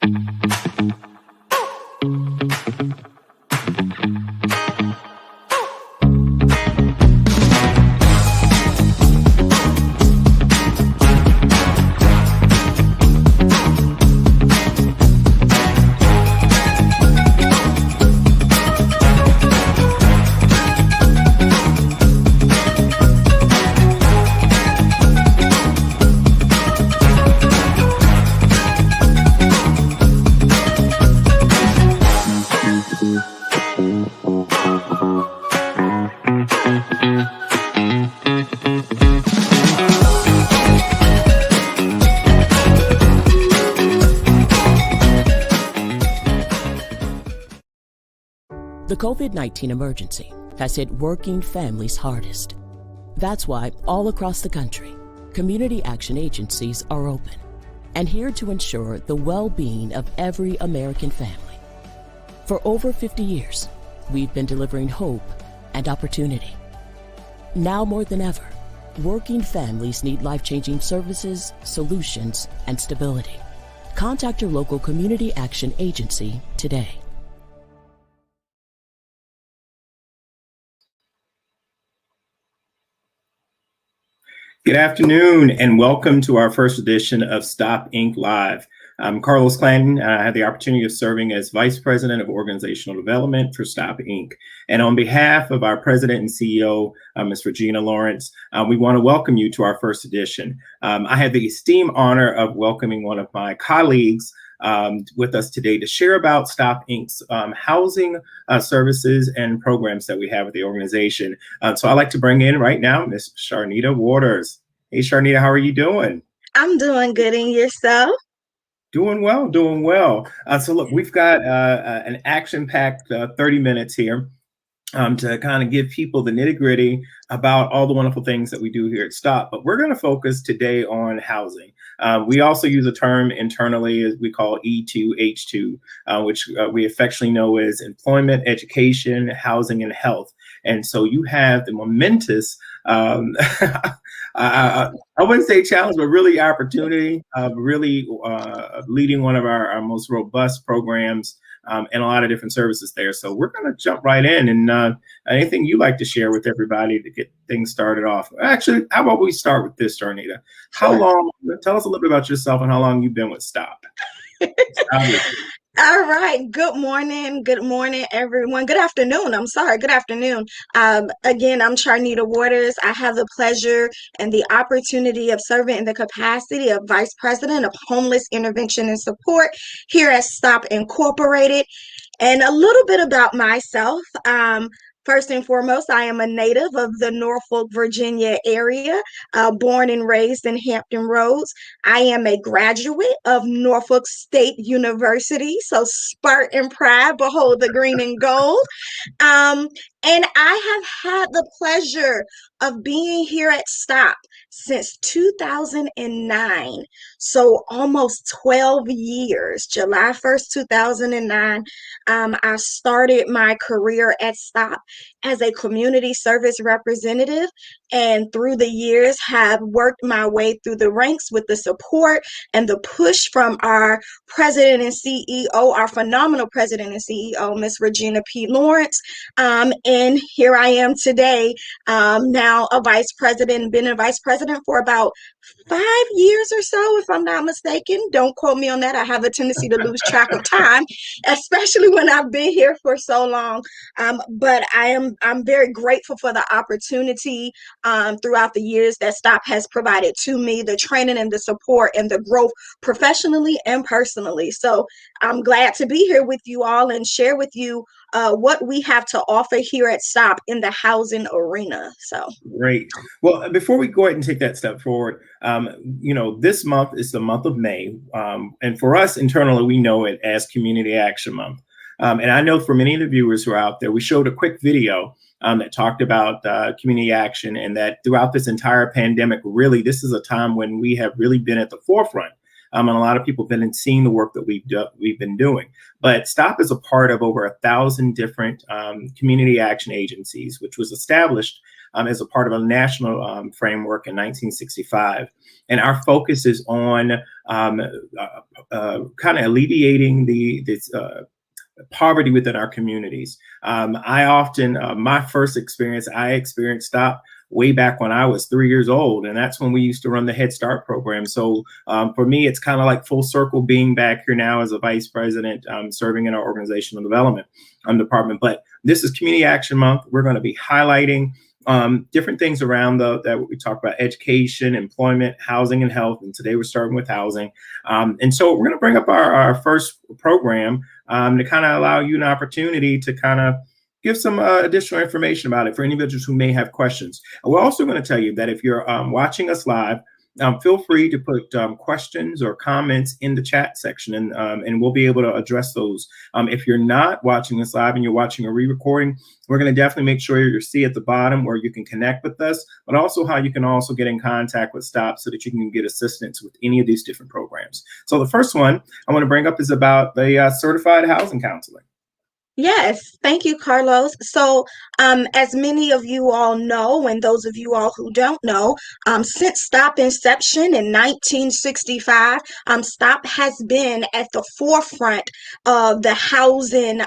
The COVID-19 emergency has hit working families hardest. That's why all across the country, community action agencies are open and here to ensure the well-being of every American family. For over 50 years, we've been delivering hope and opportunity. Now more than ever, working families need life-changing services, solutions, and stability. Contact your local community action agency today. Good afternoon and welcome to our first edition of Stop Inc. Live. I'm Carlos Clanton. I had the opportunity of serving as Vice President of Organizational Development for Stop Inc. And on behalf of our President and CEO, Ms. Regina Lawrence, we want to welcome you to our first edition. I had the esteemed honor of welcoming one of my colleagues with us today to share about Stop Inc.'s housing services and programs that we have with the organization. So I'd like to bring in right now Ms. Sharnita Waters. Hey, Sharnita, how are you doing? I'm doing good. And yourself? Doing well, doing well. So look, we've got an action-packed 30 minutes here to kind of give people the nitty-gritty about all the wonderful things that we do here at Stop. But we're going to focus today on housing. We also use a term internally as we call E2H2, which we affectionately know as employment, education, housing, and health. And so you have the momentous, I wouldn't say challenge, but really opportunity of really leading one of our most robust programs and a lot of different services there. So we're going to jump right in, and anything you'd like to share with everybody to get things started off. Actually, how about we start with this, Sharnita? How long, tell us a little bit about yourself and how long you've been with Stop. All right. Good morning. Good morning, everyone. Good afternoon. I'm sorry. Good afternoon. Again, I'm Sharnita Waters. I have the pleasure and the opportunity of serving in the capacity of Vice President of Homeless Intervention and Support here at Stop Incorporated. And a little bit about myself. First and foremost, I am a native of the Norfolk, Virginia area, born and raised in Hampton Roads. I am a graduate of Norfolk State University, so Spartan pride, behold the green and gold. And I have had the pleasure of being here at Stop since 2009, so almost 12 years. July 1st, 2009, I started my career at Stop as a community service representative, and through the years have worked my way through the ranks with the support and the push from our president and CEO, our phenomenal president and CEO, Ms. Regina P. Lawrence. And here I am today, now a vice president, been a vice president for about 5 years or so, if I'm not mistaken. Don't quote me on that. I have a tendency to lose track of time, especially when I've been here for so long. But I'm very grateful for the opportunity throughout the years that Stop has provided to me, the training and the support and the growth professionally and personally. So I'm glad to be here with you all and share with you what we have to offer here at Stop in the housing arena. So great. Well, before we go ahead and take that step forward, this month is the month of May. And for us internally, we know it as Community Action Month. And I know for many of the viewers who are out there, we showed a quick video that talked about community action, and that throughout this entire pandemic, really, this is a time when we have really been at the forefront. And a lot of people have been seeing the work that we've been doing. But Stop is a part of over 1,000 different community action agencies, which was established as a part of a national framework in 1965. And our focus is on kind of alleviating this poverty within our communities. I often, my first experience, I experienced STOP way back when I was 3 years old. And that's when we used to run the Head Start program. So for me, it's kind of like full circle being back here now as a vice president, serving in our organizational development department. But this is Community Action Month. We're going to be highlighting different things around that we talk about: education, employment, housing, and health. And today we're starting with housing. And so we're going to bring up our first program to kind of allow you an opportunity to kind of give some additional information about it for individuals who may have questions. And we're also going to tell you that if you're watching us live, feel free to put questions or comments in the chat section, and we'll be able to address those. If you're not watching us live and you're watching a re-recording, we're going to definitely make sure you see at the bottom where you can connect with us, but also how you can also get in contact with STOP so that you can get assistance with any of these different programs. So the first one I want to bring up is about the certified housing counseling. Yes, thank you, Carlos. So, as many of you all know, and those of you all who don't know, since STOP inception in 1965, STOP has been at the forefront of the housing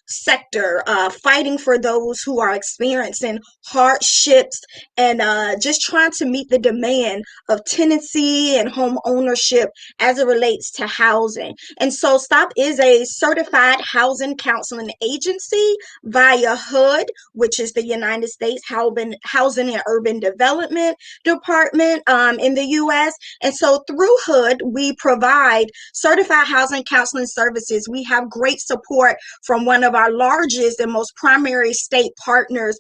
sector, fighting for those who are experiencing hardships and just trying to meet the demand of tenancy and home ownership as it relates to housing. And so, STOP is a certified housing counseling agency via HUD, which is the United States Housing and Urban Development Department in the U.S. And so through HUD, we provide certified housing counseling services. We have great support from one of our largest and most primary state partners,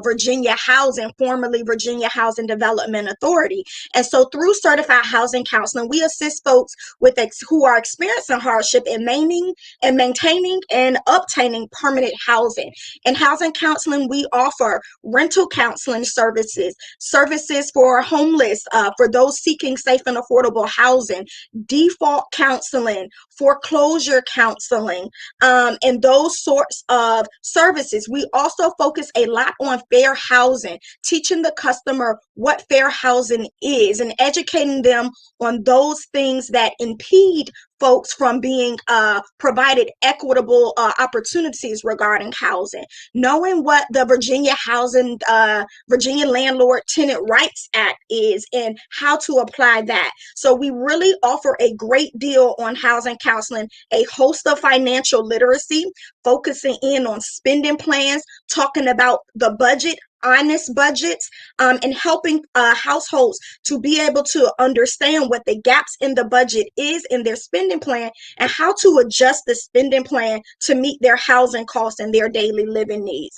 Virginia Housing, formerly Virginia Housing Development Authority. And so through certified housing counseling, we assist folks who are experiencing hardship in maintaining and obtaining permanent housing. In housing counseling, we offer rental counseling services, services for homeless, for those seeking safe and affordable housing, default counseling, foreclosure counseling, and those sorts of services. We also focus a lot on fair housing, teaching the customer what fair housing is and educating them on those things that impede folks from being provided equitable opportunities regarding housing. Knowing what the Virginia Landlord Tenant Rights Act is and how to apply that. So we really offer a great deal on housing counseling, a host of financial literacy, focusing in on spending plans, talking about the budget, honest budgets, and helping households to be able to understand what the gaps in the budget is in their spending plan and how to adjust the spending plan to meet their housing costs and their daily living needs.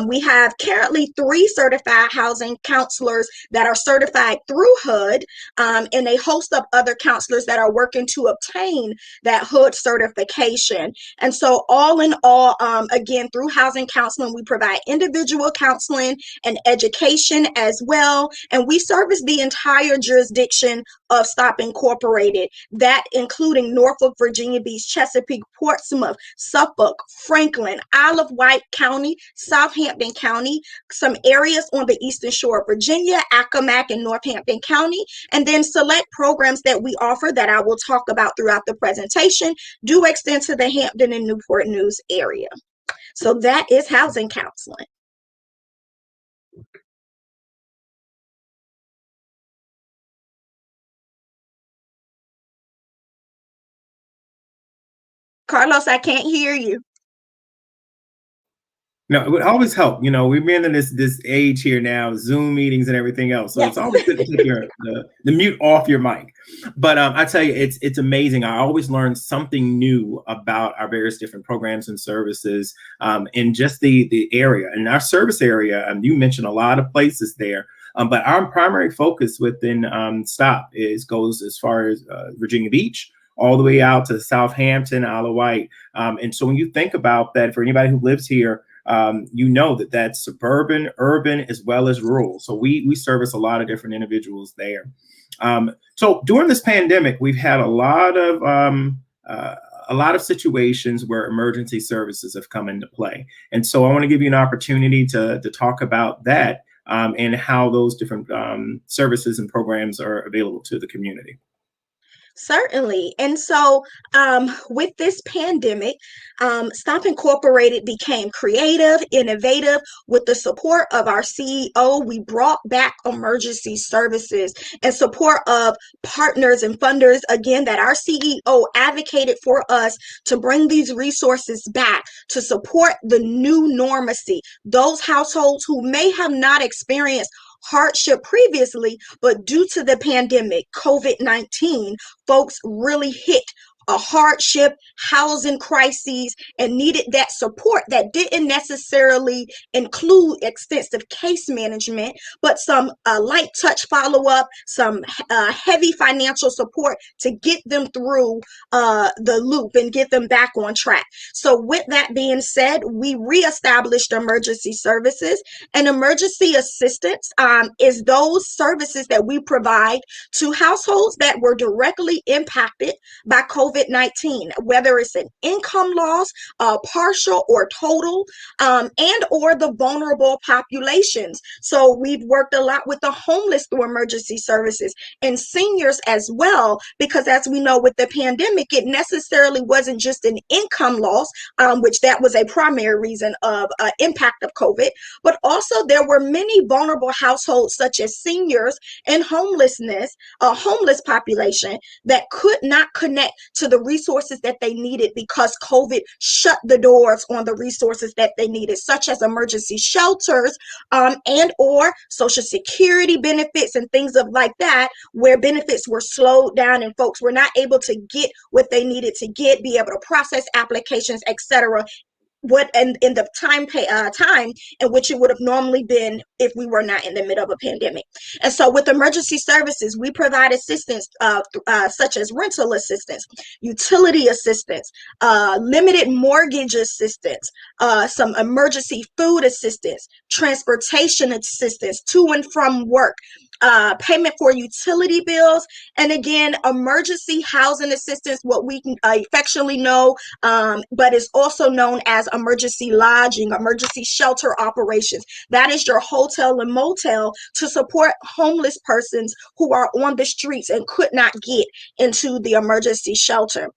We have currently 3 certified housing counselors that are certified through HUD, and a host of other counselors that are working to obtain that HUD certification. And so all in all, again, through housing counseling, we provide individual counseling and education as well. And we service the entire jurisdiction of STOP Incorporated, that including Norfolk, Virginia Beach, Chesapeake, Portsmouth, Suffolk, Franklin, Isle of Wight County, Southampton County, some areas on the Eastern Shore of Virginia, Accomack and Northampton County, and then select programs that we offer that I will talk about throughout the presentation do extend to the Hampton and Newport News area. So that is housing counseling. Carlos, I can't hear you. No, it would always help. You know, we've been in this age here now, Zoom meetings and everything else. So yes. It's always good to take the mute off your mic. But I tell you, it's amazing. I always learn something new about our various different programs and services in just the area. In our service area, you mentioned a lot of places there. But our primary focus within STOP goes as far as Virginia Beach, all the way out to Southampton, Isle of Wight. And so when you think about that, for anybody who lives here, you know that that's suburban, urban, as well as rural. So we service a lot of different individuals there. So during this pandemic, we've had a lot of situations where emergency services have come into play. And so I want to give you an opportunity to talk about that. and how those different services and programs are available to the community. Certainly. And so, with this pandemic, Stop Incorporated became creative, innovative. With the support of our CEO, we brought back emergency services and support of partners and funders, again, that our CEO advocated for us to bring these resources back to support the new normacy. Those households who may have not experienced hardship previously, but due to the pandemic, COVID-19, folks really hit a hardship, housing crises, and needed that support that didn't necessarily include extensive case management, but some light touch follow up, some heavy financial support to get them through the loop and get them back on track. So, with that being said, we reestablished emergency services, and emergency assistance is those services that we provide to households that were directly impacted by COVID-19, whether it's an income loss, partial or total, and or the vulnerable populations. So we've worked a lot with the homeless through emergency services and seniors as well, because as we know with the pandemic, it necessarily wasn't just an income loss, which that was a primary reason of impact of COVID, but also there were many vulnerable households such as seniors and homelessness, a homeless population that could not connect to the resources that they needed because COVID shut the doors on the resources that they needed, such as emergency shelters, and or Social Security benefits and things of like that, where benefits were slowed down and folks were not able to get what they needed to get, be able to process applications, etc. What and in the time in which it would have normally been if we were not in the middle of a pandemic. And so with emergency services, we provide assistance such as rental assistance, utility assistance, limited mortgage assistance, some emergency food assistance, transportation assistance to and from work, payment for utility bills, and again, emergency housing assistance, what we can affectionately know, but is also known as emergency lodging, emergency shelter operations. That is your hotel and motel to support homeless persons who are on the streets and could not get into the emergency shelter.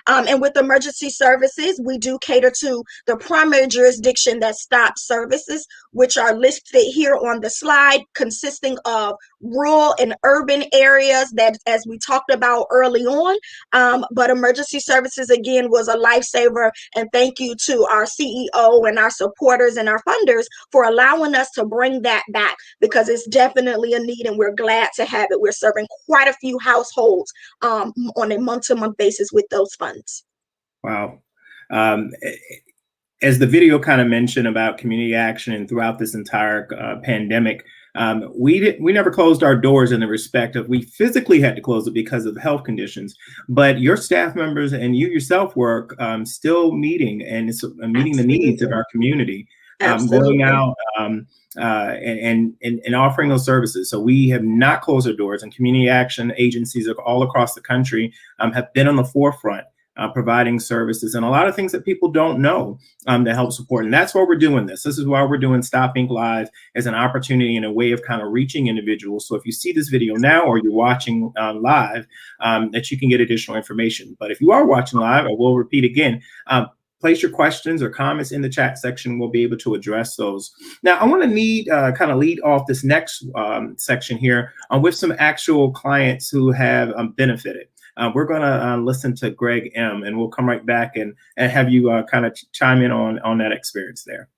And with emergency services, we do cater to the primary jurisdiction that stops services, which are listed here on the slide, consisting of rural and urban areas that, as we talked about early on, but emergency services, again, was a lifesaver. And thank you to our CEO and our supporters and our funders for allowing us to bring that back, because it's definitely a need and we're glad to have it. We're serving quite a few households on a month-to-month basis with those funds. Wow. As the video kind of mentioned about community action and throughout this entire pandemic, we never closed our doors in the respect of we physically had to close it because of the health conditions, but your staff members and you yourself were still meeting and meeting the needs of our community, going out and offering those services. So we have not closed our doors, and community action agencies all across the country have been on the forefront providing services and a lot of things that people don't know to help support. And that's why we're doing this. This is why we're doing Stop Inc. Live as an opportunity and a way of kind of reaching individuals. So if you see this video now or you're watching live, that you can get additional information. But if you are watching live, I will repeat again, place your questions or comments in the chat section. We'll be able to address those. Now, I want to kind of lead off this next section here with some actual clients who have benefited. We're going to listen to Greg M, and we'll come right back and have you kind of chime in on that experience there.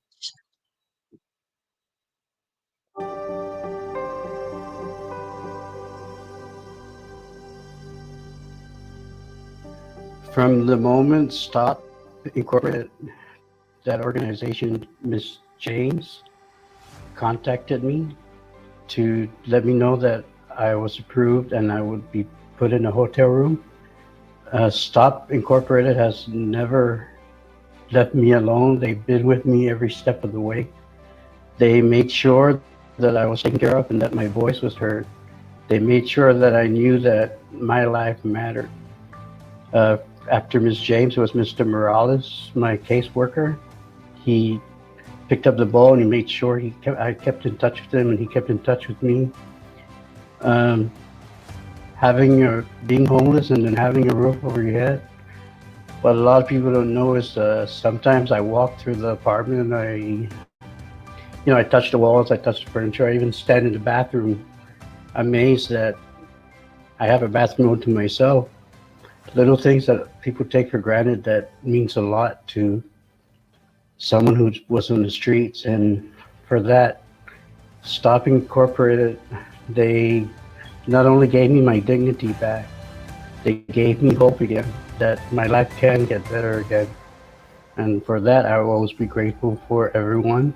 From the moment Stop Incorporated, that organization, Ms. James contacted me to let me know that I was approved and I would be put in a hotel room. Stop Incorporated has never left me alone. They've been with me every step of the way. They made sure that I was taken care of and that my voice was heard. They made sure that I knew that my life mattered. After Ms. James was Mr. Morales, my caseworker. He picked up the ball and he made sure I kept in touch with him and he kept in touch with me. Being homeless and then having a roof over your head. What a lot of people don't know is sometimes I walk through the apartment and I touch the walls, I touch the furniture, I even stand in the bathroom amazed that I have a bathroom to myself. Little things that people take for granted that means a lot to someone who was on the streets. And for that, Stop Incorporated, they not only gave me my dignity back, they gave me hope again, that my life can get better again. And for that, I will always be grateful for everyone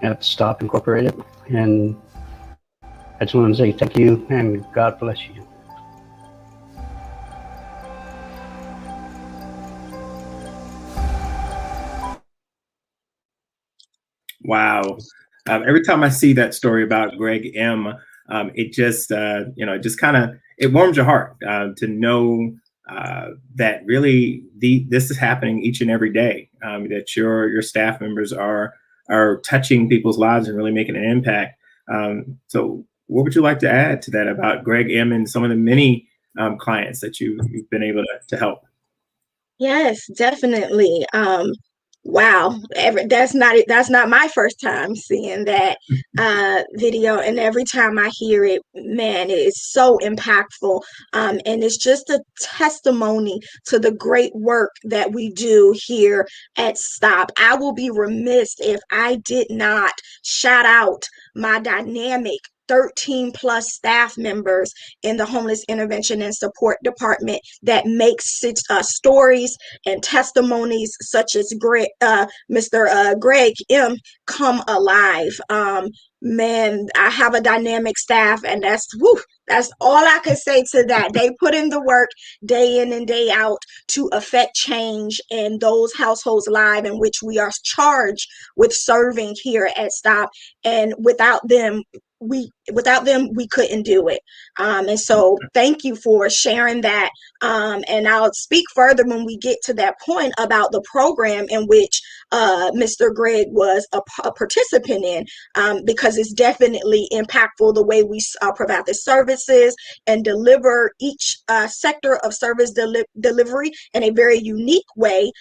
at Stop Incorporated. And I just want to say thank you and God bless you. Wow. Every time I see that story about Greg M., it just, it warms your heart to know that really this is happening each and every day, that your staff members are touching people's lives and really making an impact. So what would you like to add to that about Greg M. and some of the many clients that you've been able to help? Yes, definitely. Wow, that's not my first time seeing that video, and every time I hear it, man, it is so impactful. And it's just a testimony to the great work that we do here at Stop. I will be remiss if I did not shout out my dynamic 13 plus staff members in the Homeless Intervention and Support Department that makes stories and testimonies such as Mr. Greg M. come alive. Man, I have a dynamic staff, and that's all I could say to that. They put in the work day in and day out to affect change in those households' lives in which we are charged with serving here at Stop. And without them, we couldn't do it. And so thank you for sharing that. And I'll speak further when we get to that point about the program in which Mr. Greg was a participant in, because it's definitely impactful the way we provide the services and deliver each sector of service delivery in a very unique way,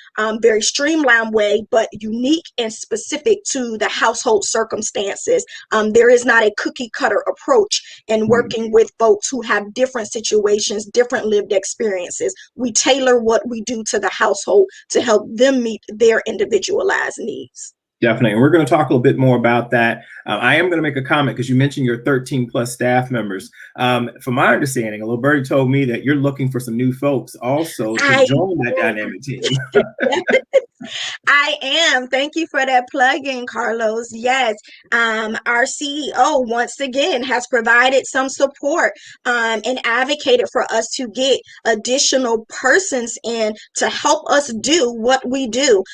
very streamlined way, but unique and specific to the household circumstances. There is not a cookie cutter approach in working with folks who have different situations, different lived experiences. We tailor what we do to the household to help them meet their individualized needs. Definitely. And we're going to talk a little bit more about that. I am going to make a comment because you mentioned your 13 plus staff members. From my understanding, a little birdie told me that you're looking for some new folks also to join that dynamic team. I am. Thank you for that plug-in, Carlos. Yes, our CEO once again has provided some support and advocated for us to get additional persons in to help us do what we do,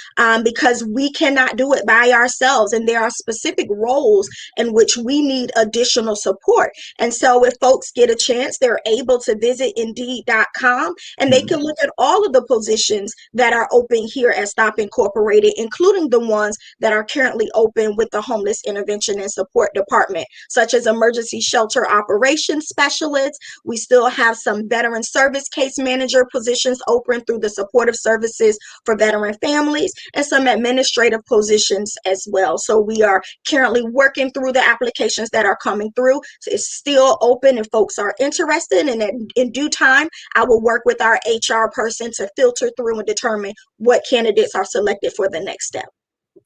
because we cannot do it by ourselves, and there are specific roles in which we need additional support. And so if folks get a chance, they're able to visit Indeed.com, and they can look at all of the positions that are open here at Stop Incorporated, including the ones that are currently open with the Homeless Intervention and Support Department, such as emergency shelter operations specialists. We still have some veteran service case manager positions open through the supportive services for veteran families, and some administrative positions as well. So we are currently working through the applications that are coming through. So it's still open if folks are interested, and in due time, I will work with our HR person to filter through and determine what candidates are selected for the next step.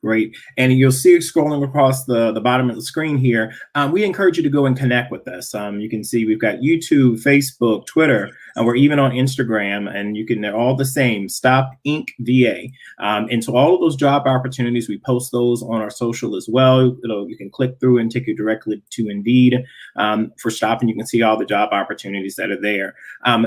Great. And you'll see scrolling across the bottom of the screen here, we encourage you to go and connect with us. You can see we've got YouTube, Facebook, Twitter, and we're even on Instagram, and they're all the same, Stop Inc. VA. And so all of those job opportunities, we post those on our social as well. You can click through and take you directly to Indeed for Stop, and you can see all the job opportunities that are there.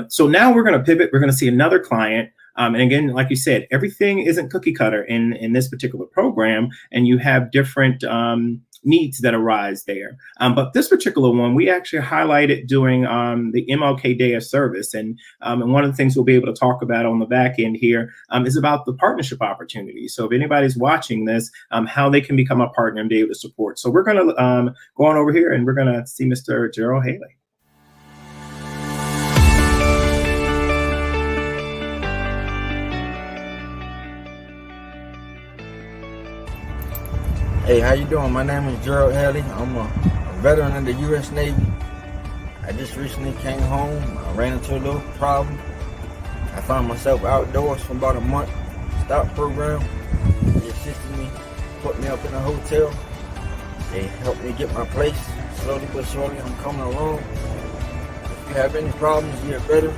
So now we're going to pivot. We're going to see another client. And again, like you said, everything isn't cookie cutter in this particular program, and you have different needs that arise there. But this particular one, we actually highlighted during the MLK Day of Service. And one of the things we'll be able to talk about on the back end here is about the partnership opportunities. So if anybody's watching this, how they can become a partner and be able to support. So we're going to go on over here and we're going to see Mr. Gerald Haley. Hey, how you doing? My name is Gerald Haley. I'm a veteran of the U.S. Navy. I just recently came home. I ran into a little problem. I found myself outdoors for about a month. STOP program. They assisted me, put me up in a hotel. They helped me get my place. Slowly but surely, I'm coming along. If you have any problems, you're better.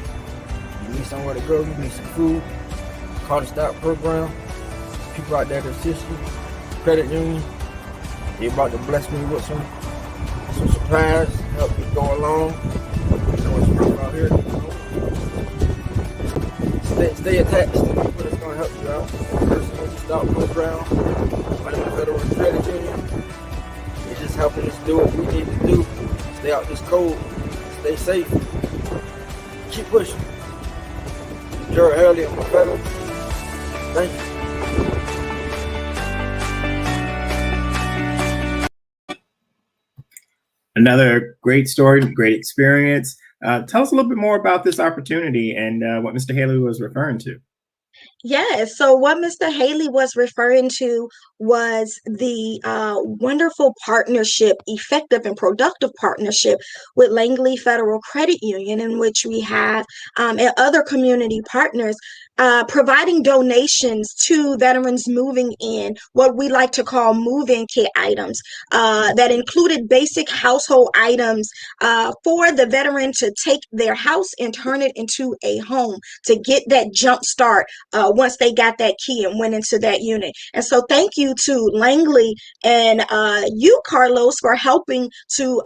You need somewhere to go, you need some food. Call the STOP program. People out there to assist you. Credit union. They about to bless me with some supplies, help me go along. You know what's rough out here. Stay attached to people that's gonna help you out. Personal STOP program, like the Federal Credit Union. It's just helping us do what we need to do. Stay out this cold. Stay safe. Keep pushing. Gerald Haley, I'm a veteran. Thank you. Another great story, great experience. Tell us a little bit more about this opportunity and what Mr. Haley was referring to. Yes. So what Mr. Haley was referring to was the wonderful partnership, effective and productive partnership with Langley Federal Credit Union, in which we have and other community partners providing donations to veterans moving in, what we like to call move-in kit items that included basic household items for the veteran to take their house and turn it into a home to get that jump start once they got that key and went into that unit. And so thank you to Langley and you, Carlos, for helping to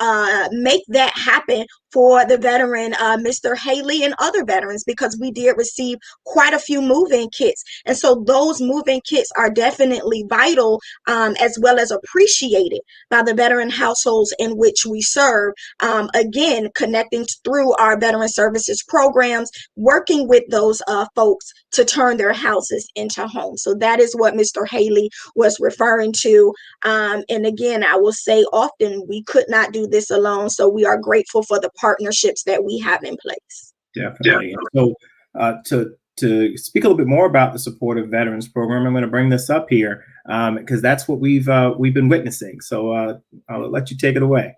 make that happen for the veteran, Mr. Haley, and other veterans, because we did receive quite a few move-in kits. And so those move-in kits are definitely vital as well as appreciated by the veteran households in which we serve. Again, connecting through our veteran services programs, working with those folks to turn their houses into homes. So that is what Mr. Haley was referring to. And again, I will say often, we could not do this alone. So we are grateful for the partnerships that we have in place. Definitely. So to speak a little bit more about the Supportive Veterans Program, I'm going to bring this up here because that's what we've been witnessing. So I'll let you take it away.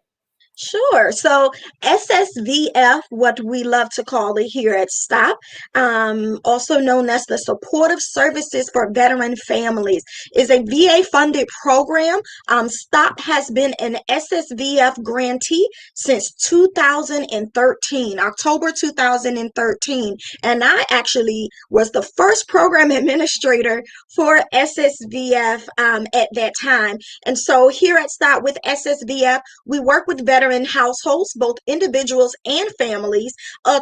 Sure. So SSVF, what we love to call it here at STOP, also known as the Supportive Services for Veteran Families, is a VA-funded program. STOP has been an SSVF grantee since 2013, October 2013. And I actually was the first program administrator for SSVF at that time. And so here at STOP with SSVF, we work with veteran households, both individuals and families,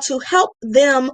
to help them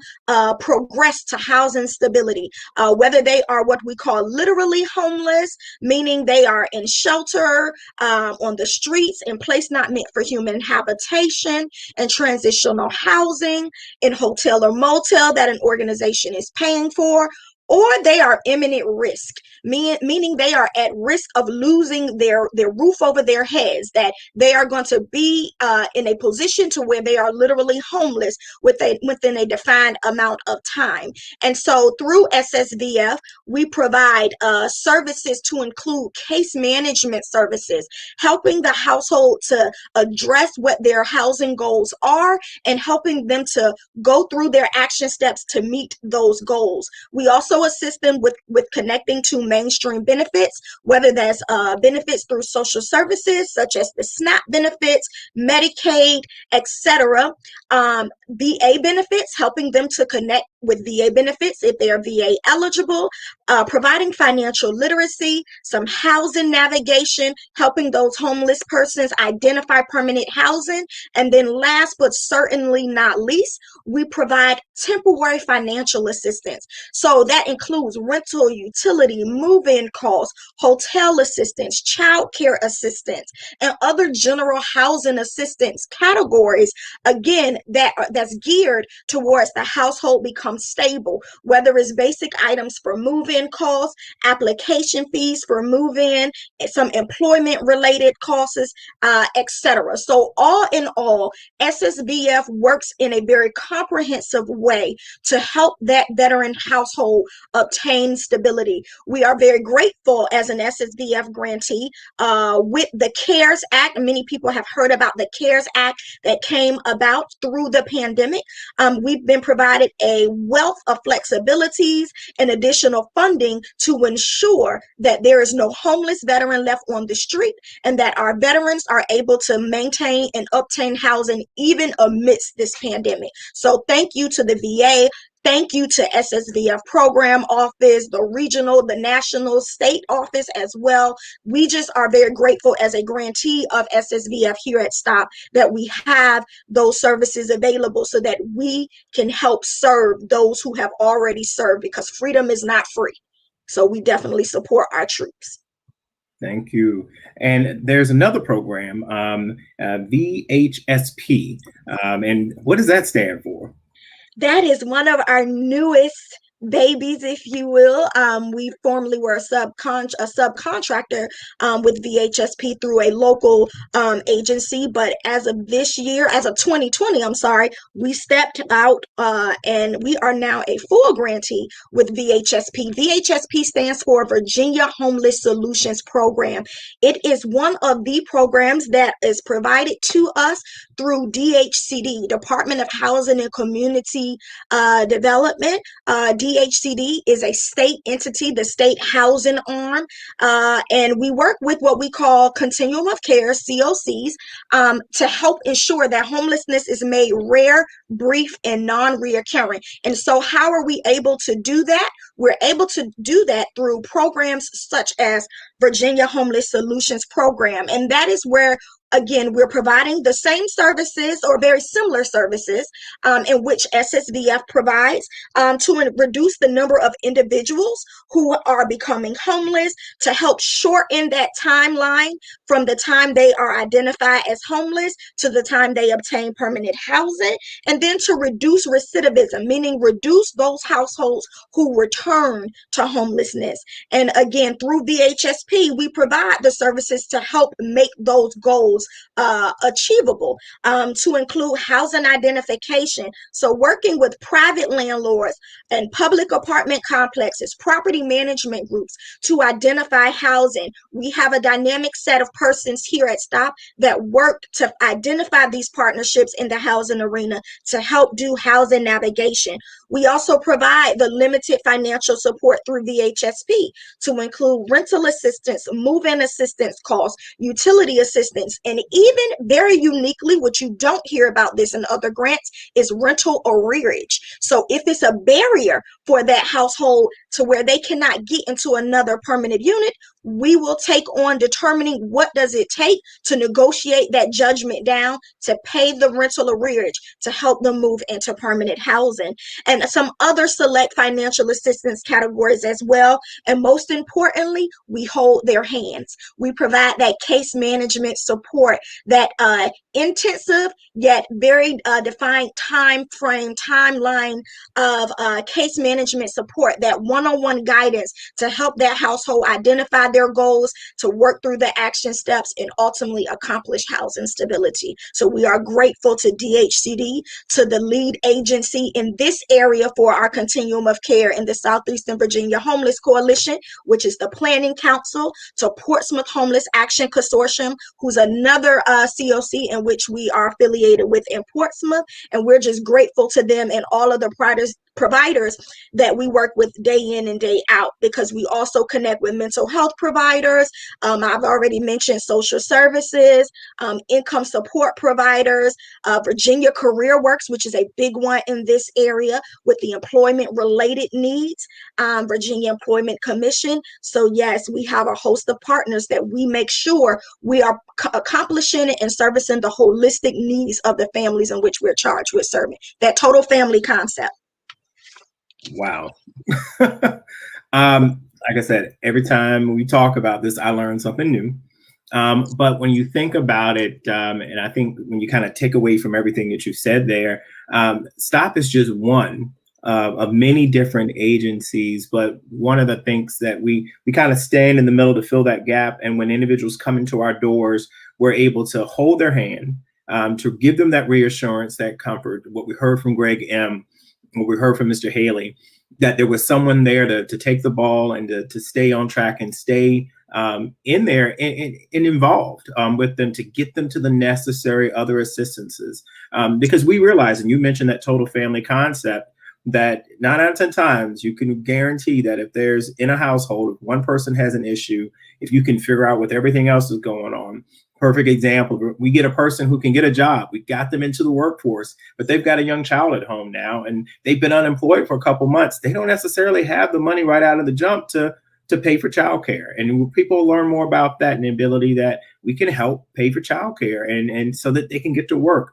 progress to housing stability, whether they are what we call literally homeless, meaning they are in shelter, on the streets, in place not meant for human habitation, and transitional housing, in hotel or motel that an organization is paying for, or they are imminent risk, meaning they are at risk of losing their roof over their heads, that they are going to be in a position to where they are literally homeless within a defined amount of time. And so through SSVF, we provide services to include case management services, helping the household to address what their housing goals are and helping them to go through their action steps to meet those goals. We also assist them with connecting to mainstream benefits, whether that's benefits through social services such as the SNAP benefits, Medicaid, etc. VA benefits, helping them to connect with VA benefits if they are VA eligible, providing financial literacy, some housing navigation, helping those homeless persons identify permanent housing. And then last but certainly not least, we provide temporary financial assistance. So that includes rental, utility, move-in costs, hotel assistance, child care assistance, and other general housing assistance categories, again, that's geared towards the household becomes stable, whether it's basic items for move-in costs, application fees for move-in, some employment related costs, etc. So all in all, SSVF works in a very comprehensive way to help that veteran household obtain stability. We are very grateful as an SSVF grantee with the CARES Act. Many people have heard about the CARES Act that came about through the pandemic. We've been provided a wealth of flexibilities and additional funding to ensure that there is no homeless veteran left on the street and that our veterans are able to maintain and obtain housing even amidst this pandemic. So thank you to the VA. Thank you to SSVF program office, the regional, the national, state office as well. We just are very grateful as a grantee of SSVF here at STOP that we have those services available so that we can help serve those who have already served, because freedom is not free. So we definitely support our troops. Thank you. And there's another program, VHSP. And what does that stand for? That is one of our newest babies, if you will. We formerly were a subcontractor with VHSP through a local agency, but as of this year, as of 2020, we stepped out and we are now a full grantee with VHSP. VHSP stands for Virginia Homeless Solutions Program. It is one of the programs that is provided to us through DHCD, Department of Housing and Community Development. DHCD is a state entity, the state housing arm, and we work with what we call Continuum of Care, COCs, to help ensure that homelessness is made rare, brief, and non-reoccurring. And so how are we able to do that? We're able to do that through programs such as Virginia Homeless Solutions Program, and that is where, again, we're providing the same services or very similar services in which SSVF provides to reduce the number of individuals who are becoming homeless, to help shorten that timeline from the time they are identified as homeless to the time they obtain permanent housing, and then to reduce recidivism, meaning reduce those households who return to homelessness. And again, through VHSP, we provide the services to help make those goals achievable, to include housing identification. So working with private landlords and public apartment complexes, property management groups to identify housing. We have a dynamic set of persons here at STOP that work to identify these partnerships in the housing arena to help do housing navigation. We also provide the limited financial support through VHSP to include rental assistance, move-in assistance costs, utility assistance, and even very uniquely, which you don't hear about this in other grants, is rental arrearage. So if it's a barrier for that household to where they cannot get into another permanent unit, we will take on determining what does it take to negotiate that judgment down to pay the rental arrearage to help them move into permanent housing, and some other select financial assistance categories as well. And most importantly, we hold their hands. We provide that case management support, that intensive yet very defined timeline of case management support, that one-on-one guidance to help that household identify their goals, to work through the action steps, and ultimately accomplish housing stability. So we are grateful to DHCD, to the lead agency in this area for our continuum of care in the Southeastern Virginia Homeless Coalition, which is the Planning Council, to Portsmouth Homeless Action Consortium, who's another COC in which we are affiliated with in Portsmouth. And we're just grateful to them and all of the providers that we work with day in and day out, because we also connect with mental health providers. I've already mentioned social services, income support providers, Virginia Career Works, which is a big one in this area with the employment related needs, Virginia Employment Commission. So yes, we have a host of partners that we make sure we are accomplishing and servicing the holistic needs of the families in which we're charged with serving. That total family concept. Wow. Like I said, every time we talk about this, I learn something new. But when you think about it, and I think when you kind of take away from everything that you said there, STOP is just one of many different agencies. But one of the things that we kind of stand in the middle to fill that gap. And when individuals come into our doors, we're able to hold their hand, to give them that reassurance, that comfort. What we heard from Greg M., what we heard from Mr. Haley, that there was someone there to take the ball and to stay on track and stay in there and involved with them, to get them to the necessary other assistances. Because we realize, and you mentioned that total family concept, that 9 out of 10 times you can guarantee that if there's in a household, if one person has an issue, if you can figure out what everything else is going on. Perfect example, we get a person who can get a job. We got them into the workforce, but they've got a young child at home now and they've been unemployed for a couple months. They don't necessarily have the money right out of the jump to pay for childcare. And people learn more about that and the ability that we can help pay for childcare and so that they can get to work.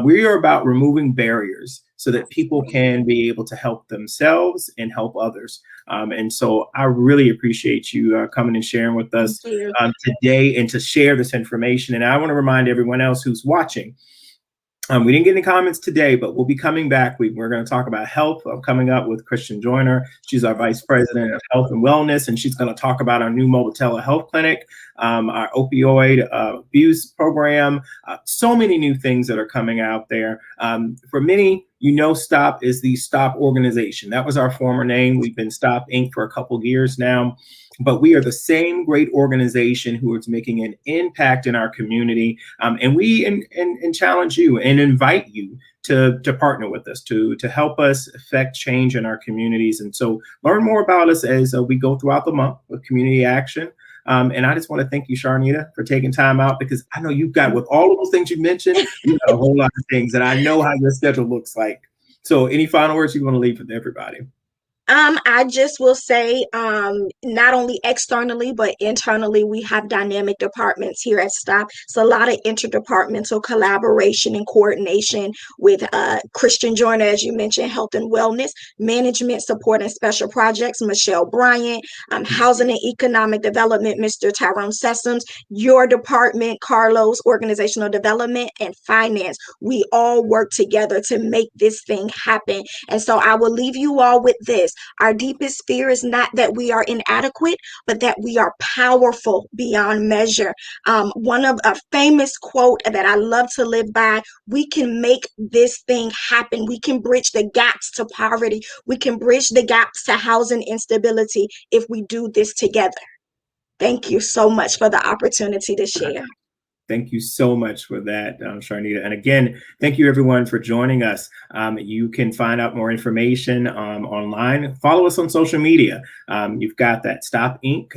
We are about removing barriers so that people can be able to help themselves and help others. And so I really appreciate you coming and sharing with us today and to share this information. And I want to remind everyone else who's watching, we didn't get any comments today, but we'll be coming back. We're going to talk about health coming up with Christian Joyner. She's our Vice President of Health and Wellness, and she's going to talk about our new mobile telehealth clinic, our opioid abuse program, so many new things that are coming out there. For many, STOP is the STOP organization. That was our former name. We've been STOP Inc. for a couple of years now. But we are the same great organization who is making an impact in our community. And we and challenge you and invite you to partner with us, to help us affect change in our communities. And so learn more about us as we go throughout the month with community action. And I just want to thank you, Sharnita, for taking time out, because I know you've got, with all of those things you mentioned, you got a whole lot of things, and I know how your schedule looks like. So any final words you want to leave with everybody? I just will say, not only externally, but internally, we have dynamic departments here at STOP. So a lot of interdepartmental collaboration and coordination with Christian Joyner, as you mentioned, health and wellness, management support and special projects, Michelle Bryant, housing and economic development, Mr. Tyrone Sessoms, your department, Carlos, organizational development, and finance. We all work together to make this thing happen. And so I will leave you all with this. Our deepest fear is not that we are inadequate, but that we are powerful beyond measure. One of a famous quote that I love to live by: we can make this thing happen. We can bridge the gaps to poverty. We can bridge the gaps to housing instability if we do this together. Thank you so much for the opportunity to share. Thank you so much for that, Sharnita. And again, thank you everyone for joining us. You can find out more information online. Follow us on social media. You've got that Stop Inc.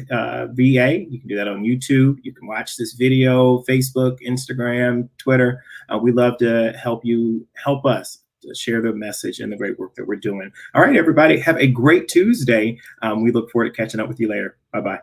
VA. You can do that on YouTube. You can watch this video, Facebook, Instagram, Twitter. We love to help us to share the message and the great work that we're doing. All right, everybody, have a great Tuesday. We look forward to catching up with you later. Bye-bye.